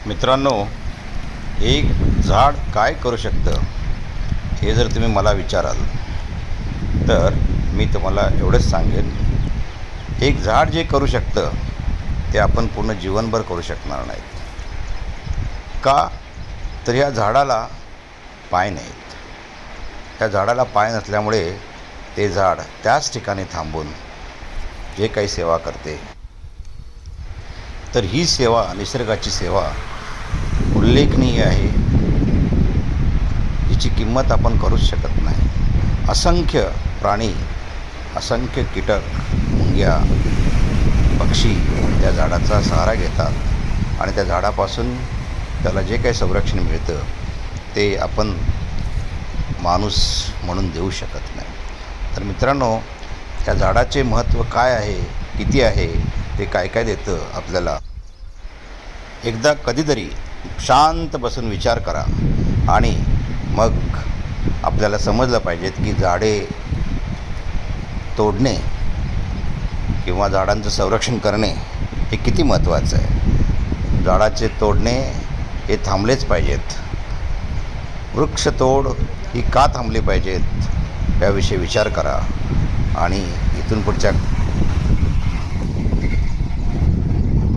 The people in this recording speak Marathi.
मित्रांनो, एक झाड काय करू शकतं हे जर तुम्ही मला विचाराल तर मी तुम्हाला एवढंच सांगेन, एक झाड जे करू शकतं ते आपण पूर्ण जीवनभर करू शकणार नाहीत. का? तर ह्या झाडाला पाय नाहीत. ह्या झाडाला पाय नसल्यामुळे ते झाड त्याच ठिकाणी थांबून जे काही सेवा करते, तर ही सेवा, निसर्गाची सेवा उल्लेखनीय आहे, हिची किंमत आपण करूच शकत नाही. असंख्य प्राणी, असंख्य कीटक, मुंग्या, पक्षी त्या झाडाचा सहारा घेतात आणि त्या झाडापासून त्याला जे काही संरक्षण मिळतं ते आपण माणूस म्हणून देऊ शकत नाही. तर मित्रांनो, त्या झाडाचे महत्त्व काय आहे, किती आहे, ते काय काय देतं आपल्याला, एकदा कधीतरी शांत बसून विचार करा आणि मग आपल्याला समजलं पाहिजेत की झाडे तोडणे किंवा झाडांचं संरक्षण करणे हे किती महत्त्वाचं आहे. झाडाचे तोडणे हे थांबलेच पाहिजेत. वृक्षतोड ही का थांबली पाहिजेत याविषयी विचार करा आणि इथून पुढच्या